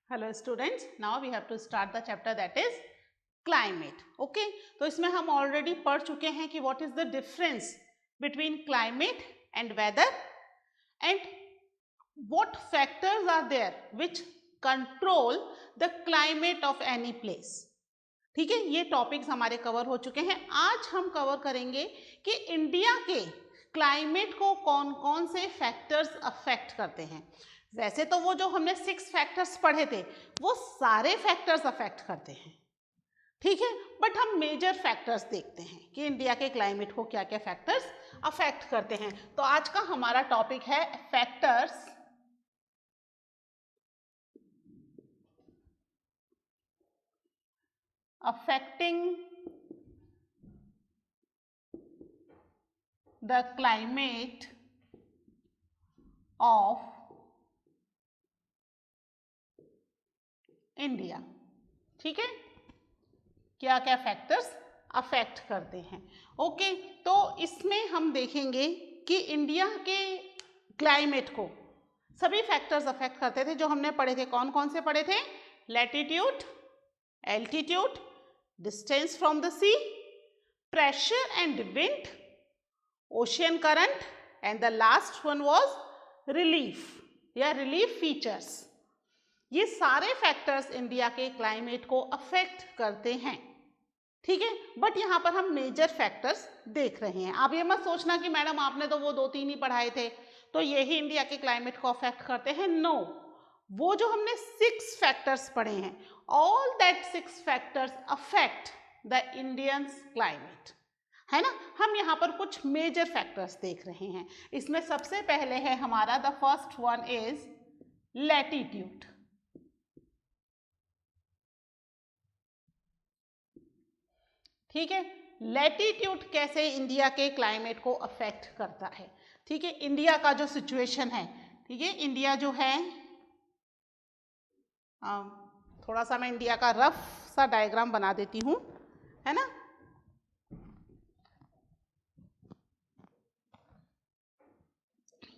Hello students, now we have to start the chapter that is climate. Okay, तो इसमें हम already पढ़ चुके हैं कि what is the difference between climate and weather and what factors are there which control the climate of any place. ठीक है, ये टॉपिक्स हमारे कवर हो चुके हैं. आज हम कवर करेंगे कि इंडिया के क्लाइमेट को कौन कौन से फैक्टर्स अफेक्ट करते हैं. वैसे तो वो जो हमने 6 फैक्टर्स पढ़े थे वो सारे फैक्टर्स अफेक्ट करते हैं, ठीक है, बट हम मेजर फैक्टर्स देखते हैं कि इंडिया के क्लाइमेट को क्या क्या फैक्टर्स अफेक्ट करते हैं. तो आज का हमारा टॉपिक है factors affecting the climate of India. ठीक है, क्या क्या फैक्टर्स अफेक्ट करते हैं. ओके, तो इसमें हम देखेंगे कि इंडिया के क्लाइमेट को सभी फैक्टर्स अफेक्ट करते थे जो हमने पढ़े थे. कौन कौन से पढ़े थे? Latitude, altitude, distance from the sea, pressure and wind, ocean current and the last one was relief या रिलीफ फीचर्स. ये सारे फैक्टर्स इंडिया के क्लाइमेट को अफेक्ट करते हैं. ठीक है, बट यहाँ पर हम मेजर फैक्टर्स देख रहे हैं. आप ये मत सोचना कि मैडम आपने तो वो 2-3 ही पढ़ाए थे तो ये ही इंडिया के क्लाइमेट को अफेक्ट करते हैं. नो, वो जो हमने 6 फैक्टर्स पढ़े हैं, all that 6 factors affect the Indians climate, है ना. हम यहाँ पर कुछ मेजर फैक्टर्स देख रहे हैं. इसमें सबसे पहले है हमारा the first one is latitude. ठीक है, लैटिट्यूड कैसे इंडिया के क्लाइमेट को अफेक्ट करता है. ठीक है, इंडिया का जो सिचुएशन है, ठीक है, इंडिया जो है थोड़ा सा मैं इंडिया का रफ सा डायग्राम बना देती हूँ, है ना.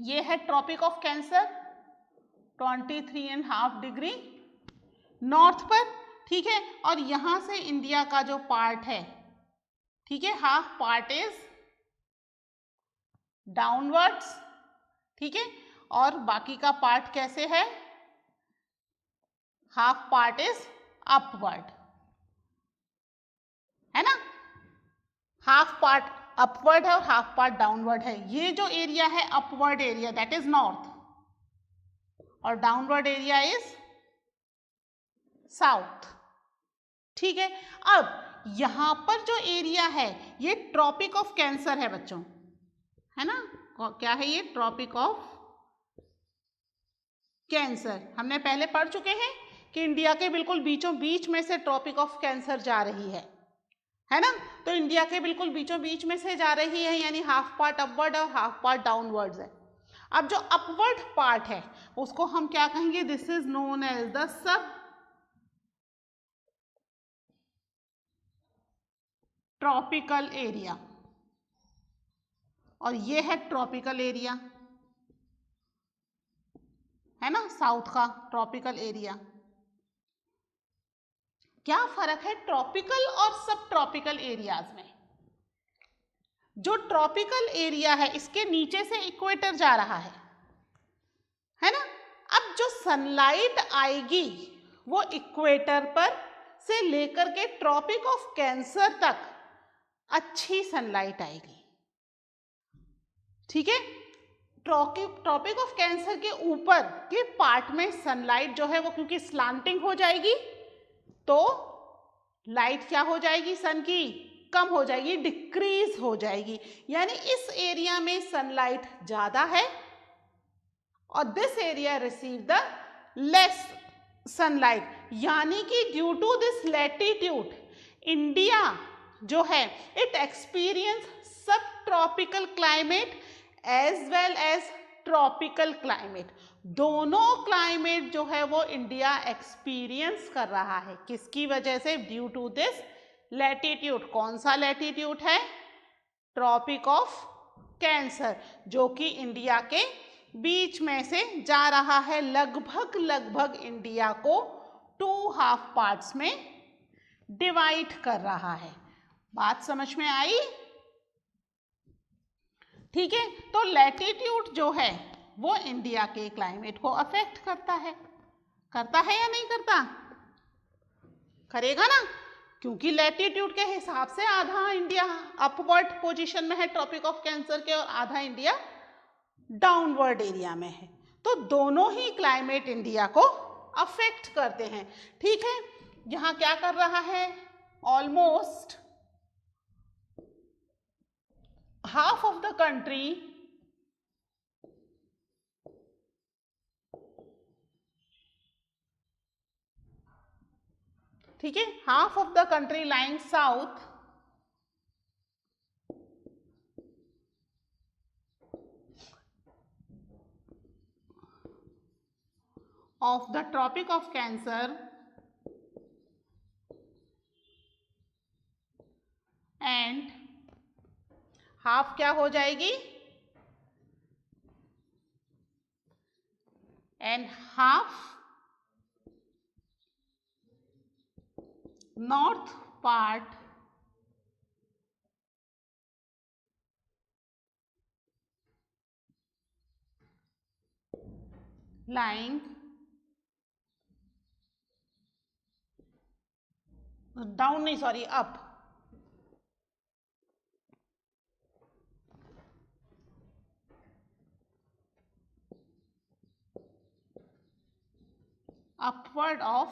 ये है Tropic of Cancer 23.5 degree north पर. ठीक है, और यहां से इंडिया का जो पार्ट है, ठीक है, हाफ पार्ट इज डाउनवर्ड्स. ठीक है, और बाकी का पार्ट कैसे है? हाफ पार्ट इज अपवर्ड, है ना. हाफ पार्ट अपवर्ड है और हाफ पार्ट डाउनवर्ड है. ये जो एरिया है upward area that is north और डाउनवर्ड एरिया इज साउथ. ठीक है, अब यहां पर जो एरिया है ये ट्रॉपिक ऑफ कैंसर है बच्चों, है ना. क्या है ये? Tropic of Cancer. हमने पहले पढ़ चुके हैं कि इंडिया के बिल्कुल बीचों बीच में से ट्रॉपिक ऑफ कैंसर जा रही है ना. तो इंडिया के बिल्कुल बीचों बीच में से जा रही है, यानी हाफ पार्ट अपवर्ड और हाफ पार्ट डाउनवर्ड्स है. अब जो अपवर्ड पार्ट है उसको हम क्या कहेंगे? This is known as the subtropical area, और ये है ट्रॉपिकल एरिया, है ना, साउथ का ट्रॉपिकल एरिया. क्या फर्क है ट्रॉपिकल और सब ट्रॉपिकल एरियाज में? जो ट्रॉपिकल एरिया है इसके नीचे से इक्वेटर जा रहा है ना. अब जो सनलाइट आएगी वो इक्वेटर पर से लेकर के ट्रॉपिक ऑफ कैंसर तक अच्छी सनलाइट आएगी. ठीक है, ट्रॉपिक ऑफ कैंसर के ऊपर के पार्ट में सनलाइट जो है वो क्योंकि स्लांटिंग हो जाएगी तो लाइट क्या हो जाएगी? सन की कम हो जाएगी, डिक्रीज हो जाएगी. यानी इस एरिया में सनलाइट ज्यादा है और this area receive the less sunlight. यानी कि due to this latitude India जो है it experience subtropical climate as well as tropical climate. दोनों क्लाइमेट जो है वो इंडिया एक्सपीरियंस कर रहा है. किसकी वजह से? Due to this latitude. कौन सा लैटिट्यूड है? ट्रॉपिक ऑफ कैंसर, जो कि इंडिया के बीच में से जा रहा है, लगभग इंडिया को 2 हाफ पार्ट्स में डिवाइड कर रहा है। बात समझ में आई? ठीक है, तो लैटिट्यूड जो है वो इंडिया के क्लाइमेट को अफेक्ट करता है या नहीं करता? करेगा ना, क्योंकि लैटिट्यूड के हिसाब से आधा इंडिया अपवर्ड पोजीशन में है ट्रॉपिक ऑफ कैंसर के और आधा इंडिया डाउनवर्ड एरिया में है। तो दोनों ही क्लाइमेट इंडिया को अफेक्ट करते हैं। ठीक है, यहां क्या कर रहा है, almost half of the country ठीक है, half of the country lying south of the Tropic of Cancer and half क्या हो जाएगी, and half north part lying down नहीं sorry up upward of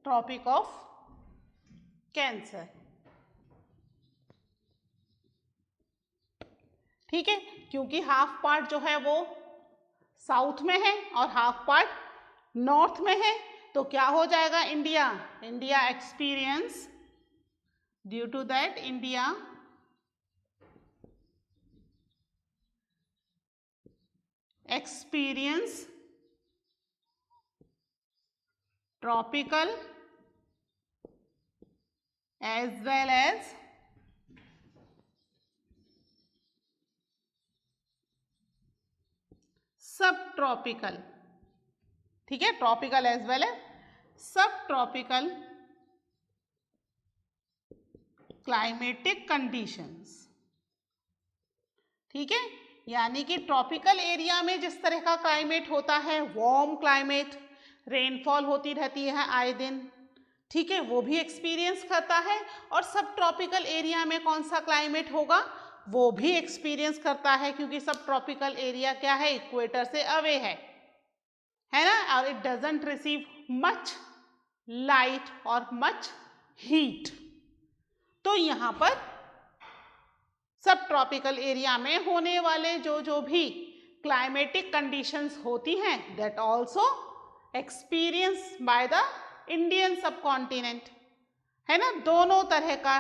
Tropic of Cancer। ठीक है, क्योंकि half part जो है वो साउथ में है और हाफ पार्ट नॉर्थ में है, तो क्या हो जाएगा, India experience, due to that India experience tropical as well as subtropical। ठीक है, tropical as well as subtropical climatic conditions. ठीक है, यानी कि ट्रॉपिकल एरिया में जिस तरह का क्लाइमेट होता है, वार्म क्लाइमेट, रेनफॉल होती रहती है आए दिन, ठीक है, वो भी एक्सपीरियंस करता है। और सब ट्रॉपिकल एरिया में कौन सा क्लाइमेट होगा, वो भी एक्सपीरियंस करता है, क्योंकि सब ट्रॉपिकल एरिया क्या है, इक्वेटर से अवे है ना, और it doesn't receive much light और मच हीट। तो यहाँ पर सब ट्रॉपिकल एरिया में होने वाले जो भी क्लाइमेटिक कंडीशंस होती हैं, that also experience by the Indian सब कॉन्टिनेंट, है ना, दोनों तरह का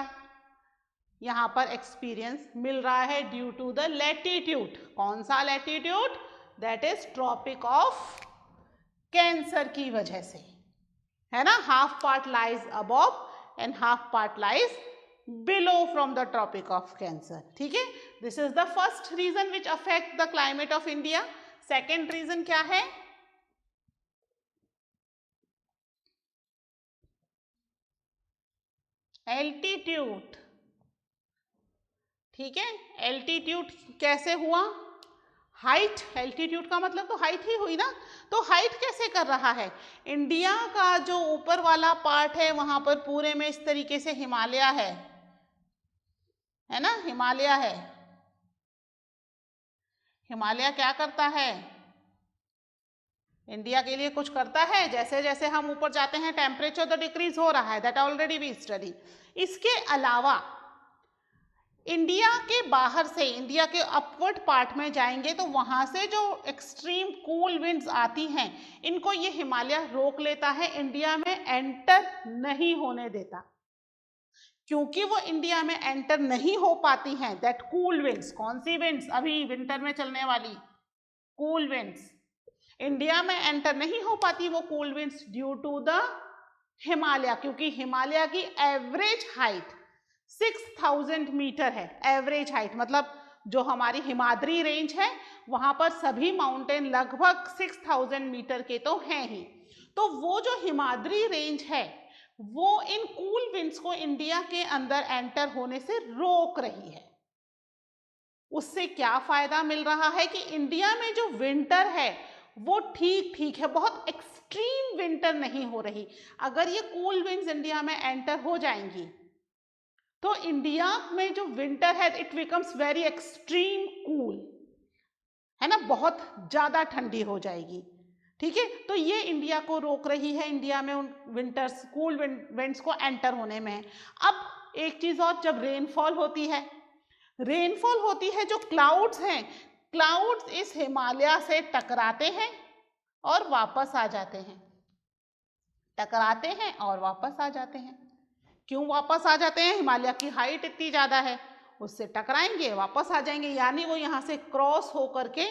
यहाँ पर एक्सपीरियंस मिल रहा है ड्यू टू द लैटिट्यूड। कौन सा latitude, that is Tropic of Cancer की वजह से, है ना, half part lies above and half part lies below from the Tropic of Cancer. ठीक है, this is the first reason which affect the climate of India. Second reason क्या है, altitude. ठीक है, एल्टीट्यूड कैसे हुआ, हाइट, एल्टीट्यूड का मतलब तो हाइट ही हुई ना, तो हाइट कैसे कर रहा है, इंडिया का जो ऊपर वाला पार्ट है वहां पर पूरे में इस तरीके से हिमालय है ना, हिमालय क्या करता है, इंडिया के लिए कुछ करता है, जैसे जैसे हम ऊपर जाते हैं टेम्परेचर तो डिक्रीज हो रहा है, दैट ऑलरेडी वी स्टडी। इसके अलावा इंडिया के बाहर से, इंडिया के अपवर्ड पार्ट में जाएंगे तो वहां से जो एक्सट्रीम कूल विंड्स आती हैं, इनको ये हिमालय रोक लेता है, इंडिया में एंटर नहीं होने देता। क्योंकि वो इंडिया में एंटर नहीं हो पाती हैं, दैट कूल विंड्स, कौन सी विंड्स, अभी विंटर में चलने वाली कूल विंड्स, इंडिया में एंटर नहीं हो पाती वो cool winds due to the Himalaya, क्योंकि हिमालय की एवरेज हाइट 6000 मीटर है, एवरेज हाइट मतलब जो हमारी हिमाद्री रेंज है वहां पर सभी माउंटेन लगभग 6000 मीटर के तो हैं ही। तो वो जो हिमाद्री रेंज है वो इन कूल विंड्स को इंडिया के अंदर एंटर होने से रोक रही है। उससे क्या फायदा मिल रहा है कि इंडिया में जो विंटर है वो ठीक ठीक है, बहुत एक्सट्रीम विंटर नहीं हो रही। अगर ये कूल विंड्स इंडिया में एंटर हो जाएंगी तो इंडिया में जो विंटर है it becomes very extreme cool, है ना, बहुत ज्यादा ठंडी हो जाएगी। ठीक है, तो ये इंडिया को रोक रही है, इंडिया में उन विंटर्स कूल विंड्स को एंटर होने में। अब एक चीज और, जब रेनफॉल होती है, रेनफॉल होती है, जो क्लाउड्स हैं, क्लाउड्स इस हिमालय से टकराते हैं और वापस आ जाते हैं, टकराते हैं और वापस आ जाते हैं। क्यों वापस आ जाते हैं? हिमालय की हाइट इतनी ज्यादा है, उससे टकराएंगे वापस आ जाएंगे, यानी वो यहाँ से क्रॉस होकर के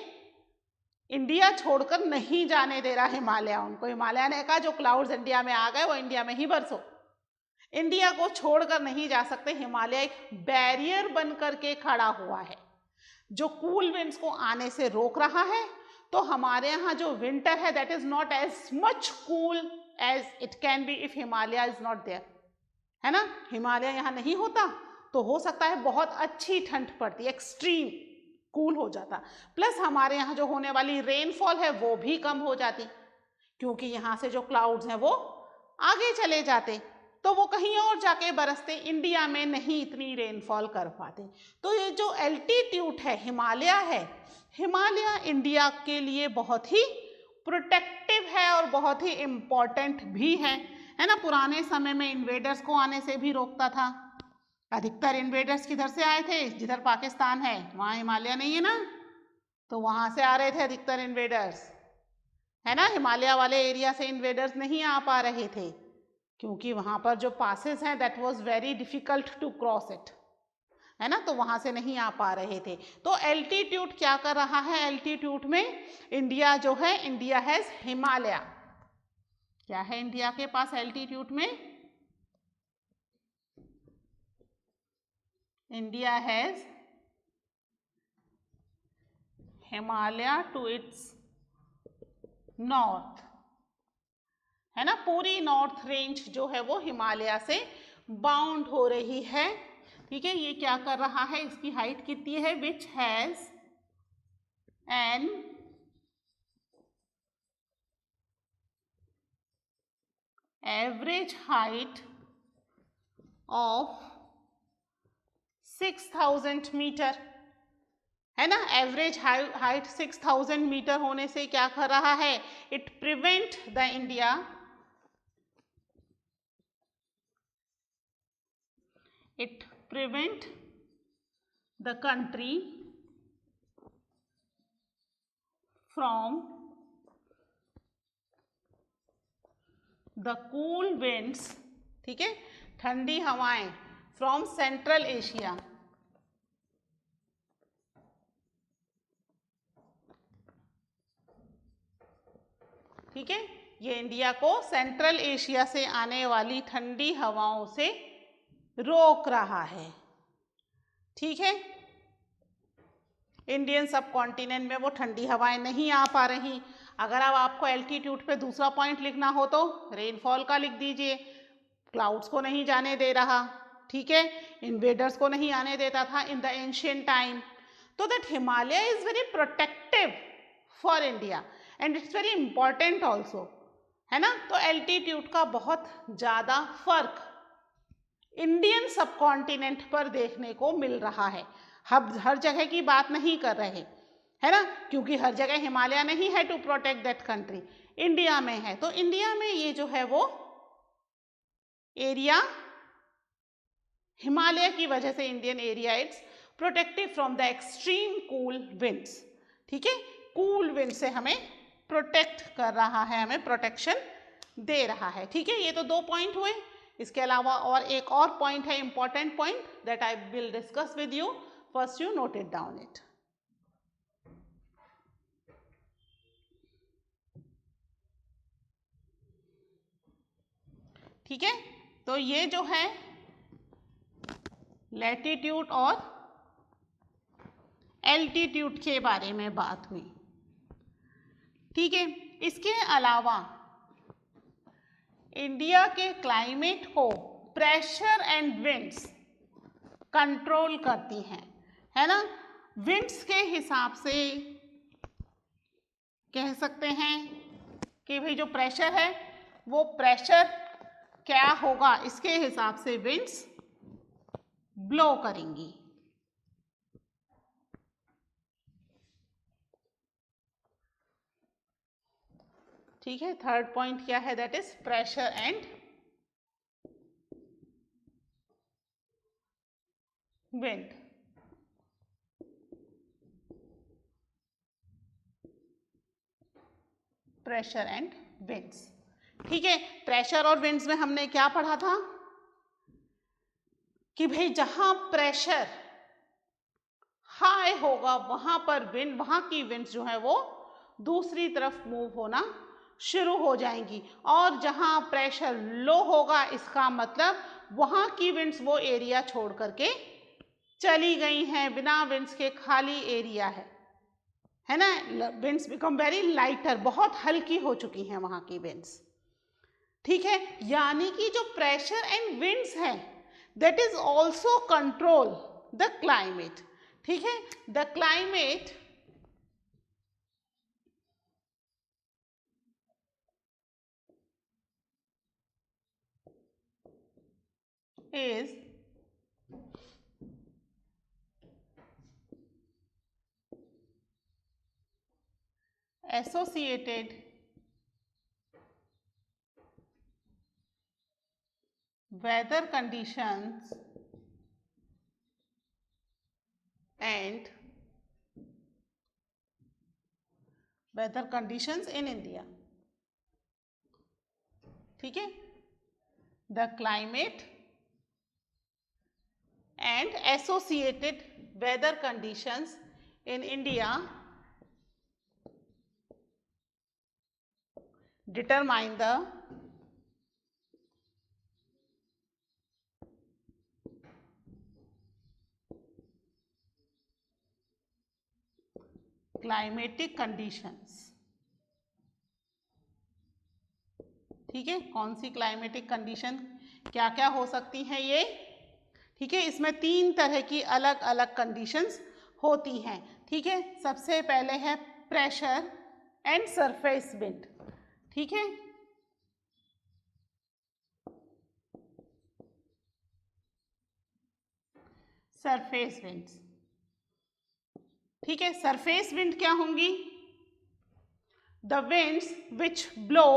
इंडिया छोड़कर नहीं जाने दे रहा हिमालय उनको। हिमालय ने कहा जो क्लाउड्स इंडिया में आ गए वो इंडिया में ही बरसो, इंडिया को छोड़कर नहीं जा सकते। हिमालय एक बैरियर बन करके खड़ा हुआ है जो कूल विंड्स को आने से रोक रहा है। तो हमारे यहाँ जो विंटर है that is not as much cool as it can be if Himalaya is not there, है ना। हिमालय यहाँ नहीं होता तो हो सकता है बहुत अच्छी ठंड पड़ती, एक्सट्रीम कूल हो जाता, प्लस हमारे यहाँ जो होने वाली रेनफॉल है वो भी कम हो जाती, क्योंकि यहाँ से जो क्लाउड्स हैं वो आगे चले जाते तो वो कहीं और जाके बरसते, इंडिया में नहीं इतनी रेनफॉल कर पाते। तो ये जो एल्टीट्यूड है, हिमालय है, हिमालय इंडिया के लिए बहुत ही प्रोटेक्टिव है और बहुत ही इम्पोर्टेंट भी है ना। पुराने समय में इन्वेडर्स को आने से भी रोकता था। अधिकतर इन्वेडर्स किधर से आए थे? जिधर पाकिस्तान है वहाँ हिमालय नहीं है ना, तो वहाँ से आ रहे थे अधिकतर इन्वेडर्स, है ना। हिमालय वाले एरिया से इन्वेडर्स नहीं आ पा रहे थे क्योंकि वहाँ पर जो पासेस हैं that was very difficult to cross it, है ना, तो वहाँ से नहीं आ पा रहे थे। तो एल्टीट्यूड क्या कर रहा है? एल्टीट्यूड में इंडिया जो है, इंडिया हैज हिमालय, क्या है इंडिया के पास एल्टीट्यूड में? India has Himalaya to its north, है ना। पूरी नॉर्थ रेंज जो है वो हिमालय से बाउंड हो रही है। ठीक है, ये क्या कर रहा है? इसकी हाइट कितनी है? Which has an average height of 6000 metre, है ना। एवरेज हाइट 6000 मीटर होने से क्या कर रहा है? It prevent the India it prevent the country from the cool winds, ठीक है, ठंडी हवाएं फ्रॉम सेंट्रल एशिया, ठीक है, ये इंडिया को सेंट्रल एशिया से आने वाली ठंडी हवाओं से रोक रहा है। ठीक है, इंडियन सब कॉन्टिनेंट में वो ठंडी हवाएं नहीं आ पा रही। अगर अब आपको एल्टीट्यूड पे दूसरा पॉइंट लिखना हो तो रेनफॉल का लिख दीजिए, क्लाउड्स को नहीं जाने दे रहा, ठीक है, इन्वेडर्स को नहीं आने देता था इन द एंशिएंट टाइम, तो that Himalaya is very protective for India and it's very important also, है ना। तो एल्टीट्यूड का बहुत ज़्यादा फर्क इंडियन सब कॉन्टिनेंट पर देखने को मिल रहा है। हम हर जगह की बात नहीं कर रहे, है ना, क्योंकि हर जगह हिमालय नहीं है to protect that country, India में है। तो इंडिया में ये जो है वो एरिया हिमालय की वजह से Indian area it's protective from the extreme cool winds, ठीक है, कूल विंड से हमें प्रोटेक्ट कर रहा है, हमें प्रोटेक्शन दे रहा है। ठीक है, ये तो दो पॉइंट हुए। इसके अलावा और एक और पॉइंट है, important point that I will discuss with you, first you note it down it. ठीक है, तो ये जो है लैटिट्यूड और एल्टीट्यूड के बारे में बाद में, ठीक है। इसके अलावा इंडिया के क्लाइमेट को प्रेशर एंड विंड्स कंट्रोल करती हैं, है ना। विंड्स के हिसाब से कह सकते हैं कि भाई जो प्रेशर है वो प्रेशर क्या होगा, इसके हिसाब से विंड्स ब्लो करेंगी। ठीक है, थर्ड पॉइंट क्या है, that is pressure and wind. Pressure and winds, ठीक है। प्रेशर और विंड्स में हमने क्या पढ़ा था कि भाई जहां प्रेशर हाई होगा वहां पर विंड, वहां की विंड्स जो है वो दूसरी तरफ मूव होना शुरू हो जाएंगी, और जहां प्रेशर लो होगा इसका मतलब वहां की विंड्स वो एरिया छोड़ करके चली गई हैं, बिना विंड्स के खाली एरिया है ना। विंड्स बिकम वेरी लाइटर, बहुत हल्की हो चुकी हैं वहां की विंड्स, ठीक है। यानी कि जो प्रेशर एंड विंड्स है that is also control the climate, ठीक है। The climate is associated weather conditions and weather conditions in India, ठीक है। The climate and associated weather conditions in India determine the climatic conditions, ठीक है। कौन सी climatic condition, क्या क्या हो सकती हैं ये, ठीक है। इसमें तीन तरह की अलग अलग कंडीशंस होती हैं, ठीक है। सबसे पहले है प्रेशर एंड सरफेस विंड, ठीक है। सरफेस विंड्स, ठीक है। सरफेस विंड क्या होंगी, the winds which blow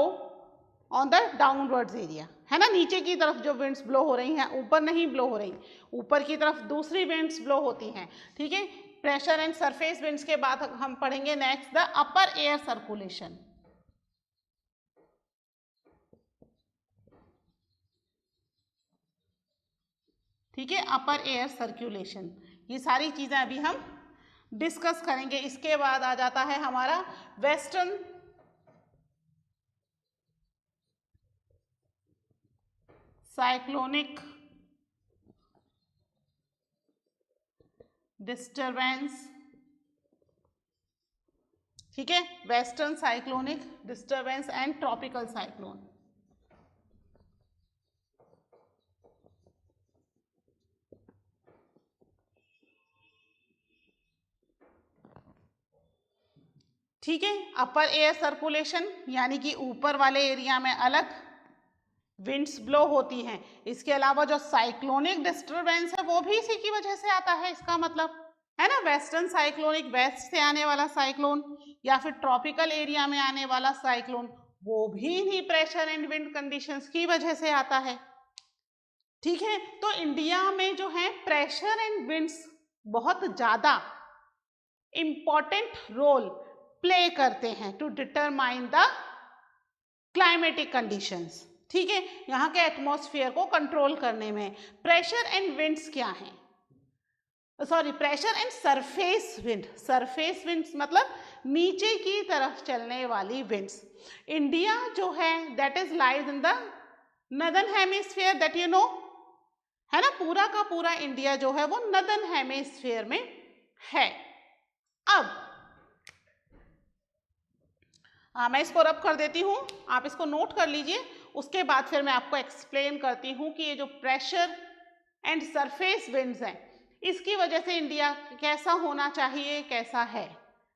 on the downwards area, है ना। नीचे की तरफ जो विंड्स ब्लो हो रही हैं, ऊपर नहीं ब्लो हो रही, ऊपर की तरफ दूसरी विंड्स ब्लो होती हैं, ठीक है। प्रेशर एंड सरफेस विंड्स के बाद हम पढ़ेंगे next the upper air circulation, ठीक है। अपर एयर सर्कुलेशन, ये सारी चीजें अभी हम डिस्कस करेंगे। इसके बाद आ जाता है हमारा वेस्टर्न साइक्लोनिक डिस्टर्बेंस, ठीक है। Western cyclonic disturbance and tropical cyclone, ठीक है। अपर एयर सर्कुलेशन यानी कि ऊपर वाले एरिया में अलग विंड्स ब्लो होती हैं। इसके अलावा जो साइक्लोनिक डिस्टर्बेंस है वो भी इसी की वजह से आता है, इसका मतलब है ना। वेस्टर्न साइक्लोनिक, वेस्ट से आने वाला साइक्लोन, या फिर ट्रॉपिकल एरिया में आने वाला साइक्लोन, वो भी इन्हीं प्रेशर एंड विंड कंडीशंस की वजह से आता है, ठीक है। तो इंडिया में जो है प्रेशर एंड विंड्स बहुत ज्यादा इंपॉर्टेंट रोल प्ले करते हैं to determine the climatic conditions, ठीक है। यहाँ के एटमॉस्फेयर को कंट्रोल करने में प्रेशर एंड विंड्स क्या हैं, sorry pressure and surface wind, surface winds मतलब नीचे की तरफ चलने वाली विंड्स। इंडिया जो है that is lies in the northern hemisphere, that you know, है ना। पूरा का पूरा इंडिया जो है वो नदर्न हेमिस्फीयर में है, अब मैं इसको रब कर देती हूँ, आप इसको नोट कर लीजिए। उसके बाद फिर मैं आपको एक्सप्लेन करती हूँ कि ये जो प्रेशर एंड सरफेस विंड्स हैं, इसकी वजह से इंडिया कैसा होना चाहिए, कैसा है,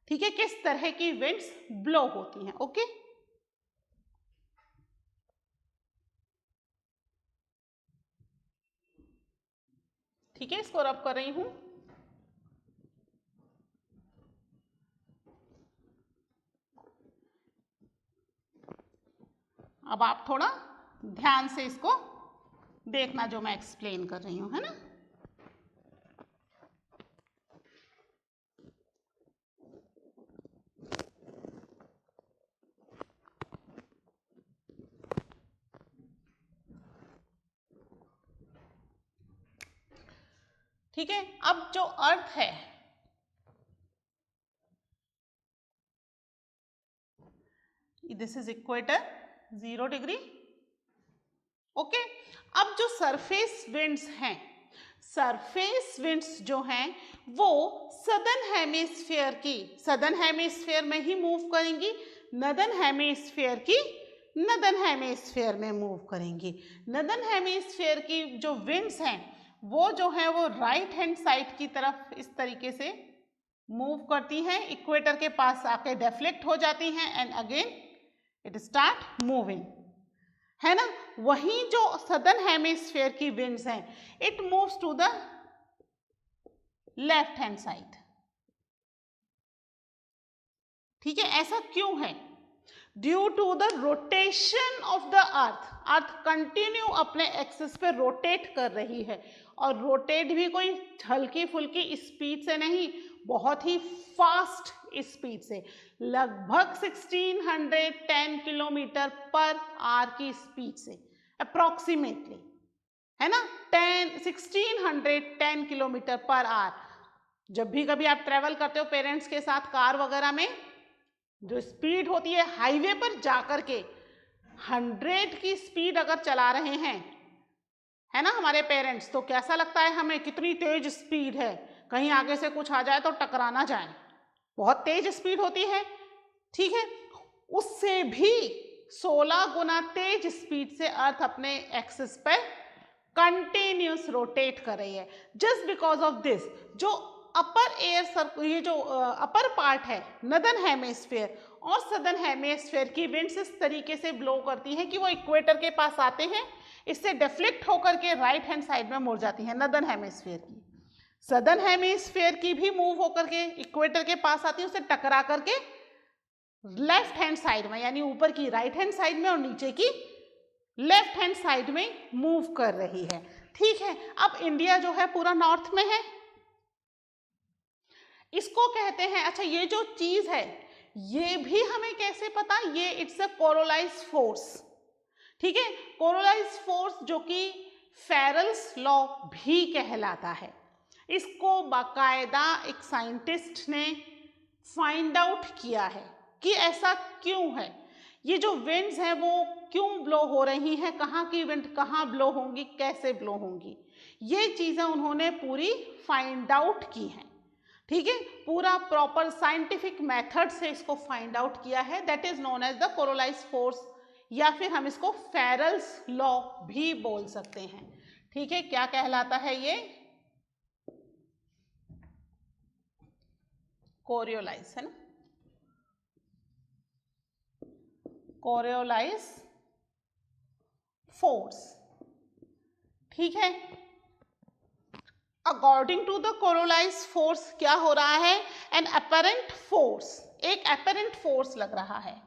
ठीक है, किस तरह की विंड्स ब्लो होती हैं। ओके, ठीक है, इसको रब कर रही हूँ। अब आप थोड़ा ध्यान से इसको देखना जो मैं एक्सप्लेन कर रही हूँ, है ना। ठीक है, अब जो अर्थ है, this is equator 0 degree. Okay, अब जो सरफेस विंड्स हैं, सरफेस विंड्स जो हैं वो सदर्न हेमिस्फीयर की सदर्न हेमिस्फीयर में ही मूव करेंगी, नदर्न हेमिस्फीयर की नदर्न हेमिस्फीयर में मूव करेंगी। नदर्न हेमिस्फीयर की जो विंड्स हैं वो जो है वो राइट हैंड साइड की तरफ इस तरीके से मूव करती हैं, इक्वेटर के पास आके डेफ्लेक्ट हो जाती हैं and again it start moving, है ना। वहीं जो सदर्न हेमिस्फीयर की विंड्स हैं, it moves to the left hand side. ठीक है, ऐसा क्यों है? Due to the rotation of the earth, earth continue अपने एक्सिस पे रोटेट कर रही है, और रोटेट भी कोई हल्की फुल्की स्पीड से नहीं, बहुत ही फास्ट स्पीड से, लगभग 1610 किलोमीटर पर आवर की स्पीड से अप्रोक्सीमेटली, है ना, 1610 किलोमीटर पर आवर। जब भी कभी आप ट्रेवल करते हो पेरेंट्स के साथ कार वगैरह में, जो स्पीड होती है हाईवे पर जाकर के 100 की स्पीड अगर चला रहे हैं, है ना, हमारे पेरेंट्स, तो कैसा लगता है हमें, कितनी तेज स्पीड है, कहीं आगे से कुछ आ जाए तो टकरा ना जाए, बहुत तेज स्पीड होती है। ठीक है, उससे भी 16 गुना तेज स्पीड से अर्थ अपने एक्सिस पर कंटिन्यूस रोटेट कर रही है। जस्ट बिकॉज ऑफ दिस, जो अपर एयर सर्कल, ये जो अपर पार्ट है नदर्न हेमिस्फीयर और सदर्न हेमिस्फीयर की विंड्स इस तरीके से ब्लो करती हैं कि वो इक्वेटर के पास आते हैं, इससे डिफ्लेक्ट होकर के राइट हैंड साइड में मुड़ जाती हैं नदर्न हेमिस्फीयर की। सदर्न हेमिस्फीयर की भी मूव होकर के इक्वेटर के पास आती है, उससे टकरा करके लेफ्ट हैंड साइड में, यानी ऊपर की राइट हैंड साइड में और नीचे की लेफ्ट हैंड साइड में मूव कर रही है। ठीक है, अब इंडिया जो है पूरा नॉर्थ में है, इसको कहते हैं, अच्छा ये जो चीज है ये भी हमें कैसे पता, ये इट्स अ कोरोलाइज फोर्स। ठीक है, कोरोलाइज फोर्स जो कि फेरल्स लॉ भी कहलाता है, इसको बाकायदा एक साइंटिस्ट ने फाइंड आउट किया है कि ऐसा क्यों है, ये जो विंड्स हैं वो क्यों ब्लो हो रही हैं, कहाँ की विंड कहाँ ब्लो होंगी, कैसे ब्लो होंगी, ये चीजें उन्होंने पूरी फाइंड आउट की हैं। ठीक है, पूरा प्रॉपर साइंटिफिक मेथड से इसको फाइंड आउट किया है, that is known as the Coriolis force, या फिर हम इसको फेरल्स लॉ भी बोल सकते हैं। ठीक है, क्या कहलाता है ये, कोरियोलाइज, है ना, कोरियोलाइज फोर्स। ठीक है, according to the Coriolis force क्या हो रहा है, एन अपरेंट फोर्स, एक अपरेंट फोर्स लग रहा है,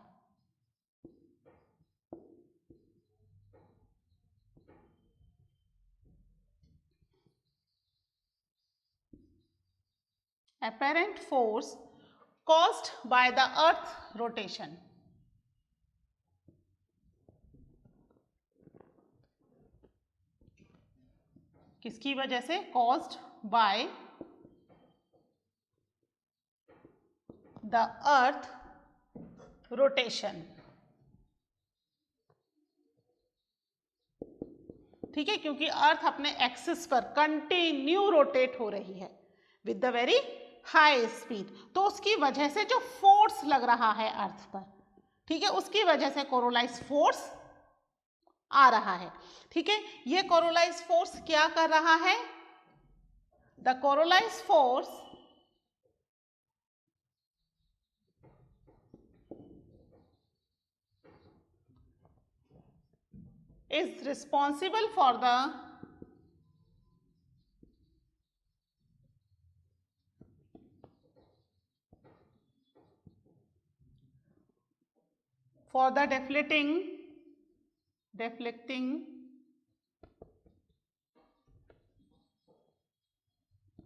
apparent force caused by the earth rotation। किसकी वजह से, caused by the earth rotation। ठीक है, क्योंकि अर्थ अपने एक्सिस पर कंटिन्यू रोटेट हो रही है with the very high speed, तो उसकी वजह से जो फोर्स लग रहा है अर्थ पर, ठीक है, उसकी वजह से कोरोलाइज फोर्स आ रहा है, ठीक है। ये कोरोलाइज फोर्स क्या कर रहा है? The Coriolis force is responsible for the deflecting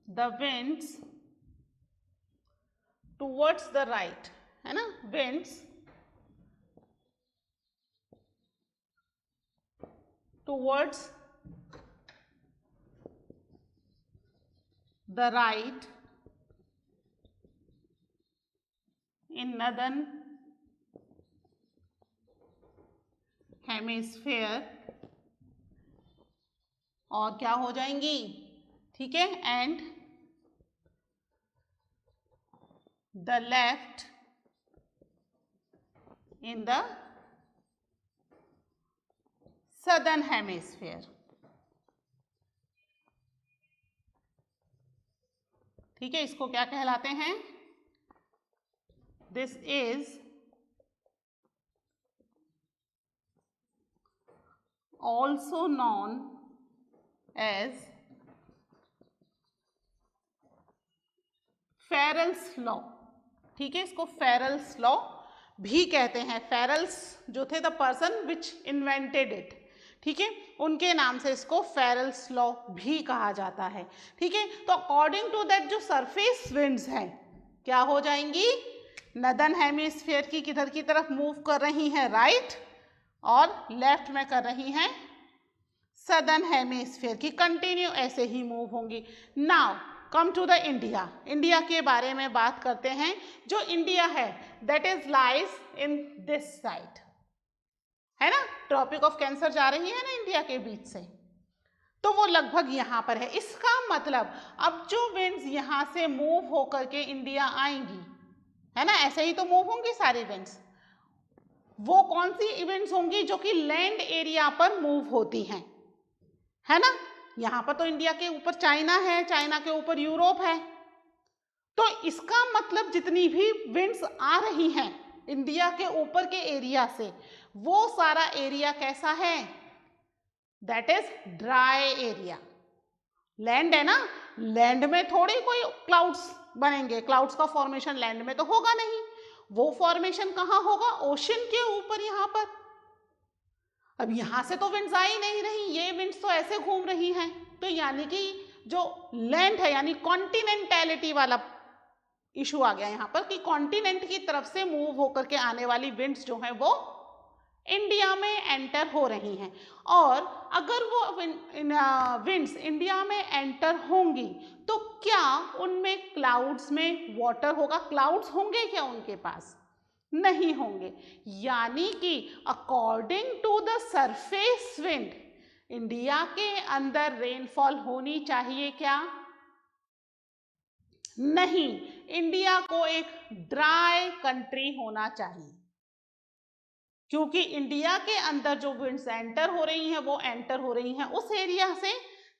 the winds towards the right, है ना, winds towards the right in northern hemisphere, और क्या हो जाएंगी, ठीक है, and the left in the southern hemisphere, ठीक है। इसको क्या कहलाते हैं? This is also known as Ferrel's law, ठीक है, इसको फेरल्स लॉ भी कहते हैं। फेरल्स जो थे the person which invented it, ठीक है, उनके नाम से इसको फेरल्स लॉ भी कहा जाता है, ठीक है। तो अकॉर्डिंग टू दैट जो सरफेस विंड्स हैं क्या हो जाएंगी, नदर्न हेमिस्फीयर की किधर की तरफ मूव कर रही हैं, राइट, और लेफ्ट में कर रही हैं सदर्न हेमिस्फीयर की, कंटिन्यू ऐसे ही मूव होंगी। Now come to the India, India के बारे में बात करते हैं। जो इंडिया है that is lies in this side, है ना, ट्रॉपिक ऑफ कैंसर जा रही है ना इंडिया के बीच से, तो वो लगभग यहाँ पर है। इसका मतलब अब जो विंड्स यहाँ से मूव होकर के इंडिया आएंगी, है ना, ऐसे ही तो मूव होंगी सारी विंड्स, वो कौन सी इवेंट्स होंगी जो कि लैंड एरिया पर मूव होती हैं, है ना। यहां पर तो इंडिया के ऊपर चाइना है, चाइना के ऊपर यूरोप है, तो इसका मतलब जितनी भी विंड्स आ रही हैं इंडिया के ऊपर के एरिया से, वो सारा एरिया कैसा है, that is dry area. Land है ना, लैंड में थोड़ी कोई क्लाउड्स बनेंगे, क्लाउड्स का फॉर्मेशन लैंड में तो होगा नहीं, वो फॉर्मेशन कहाँ होगा, ओशन के ऊपर यहाँ पर। अब यहां से तो विंड्स आ ही नहीं रही, ये विंड्स तो ऐसे घूम रही हैं, तो यानी कि जो लैंड है यानी कॉन्टिनेंटैलिटी वाला इशू आ गया यहाँ पर कि कॉन्टिनेंट की तरफ से मूव होकर के आने वाली विंड्स जो हैं वो इंडिया में एंटर हो रही हैं। और अगर वो विंड्स इंडिया में एंटर होंगी तो क्या उनमें क्लाउड्स में वाटर होगा, क्लाउड्स होंगे क्या उनके पास, नहीं होंगे। यानी कि according to the surface wind India के अंदर रेनफॉल होनी चाहिए क्या, नहीं, इंडिया को एक ड्राई कंट्री होना चाहिए, क्योंकि इंडिया के अंदर जो विंड्स एंटर हो रही हैं वो एंटर हो रही हैं उस एरिया से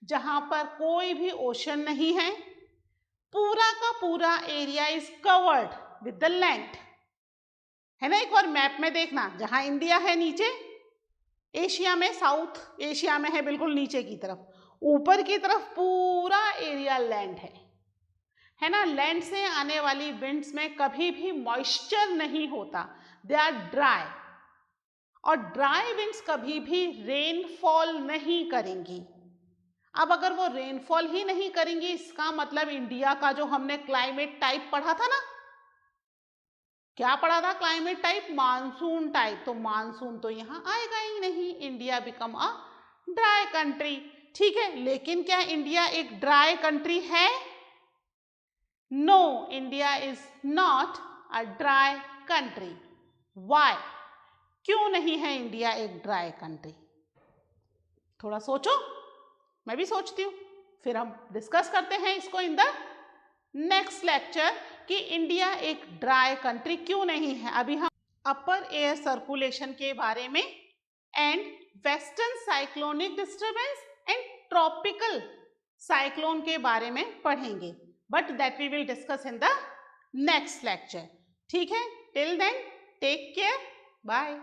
जहां पर कोई भी ओशन नहीं है, पूरा का पूरा area is covered with the land, है ना। एक बार मैप में देखना, जहां इंडिया है नीचे एशिया में, साउथ एशिया में है बिल्कुल नीचे की तरफ, ऊपर की तरफ पूरा एरिया लैंड है ना। लैंड से आने वाली विंड्स में कभी भी मॉइस्चर नहीं होता, दे आर ड्राई, और ड्राई विंड्स कभी भी रेनफॉल नहीं करेंगी। अब अगर वो रेनफॉल ही नहीं करेंगी, इसका मतलब इंडिया का जो हमने क्लाइमेट टाइप पढ़ा था ना, क्या पढ़ा था, क्लाइमेट टाइप मानसून टाइप, तो मानसून तो यहाँ आएगा ही नहीं, India become a dry country, ठीक है। लेकिन क्या इंडिया एक ड्राई कंट्री है, no, India is not a dry country. Why, क्यों नहीं है इंडिया एक ड्राई कंट्री, थोड़ा सोचो, मैं भी सोचती हूँ, फिर हम डिस्कस करते हैं इसको इन द नेक्स्ट लेक्चर कि इंडिया एक ड्राई कंट्री क्यों नहीं है, अभी हम अपर एयर सर्कुलेशन के बारे में and western cyclonic disturbance and tropical cyclone के बारे में पढ़ेंगे, but that we will discuss in the next lecture. ठीक है, till then take care, bye.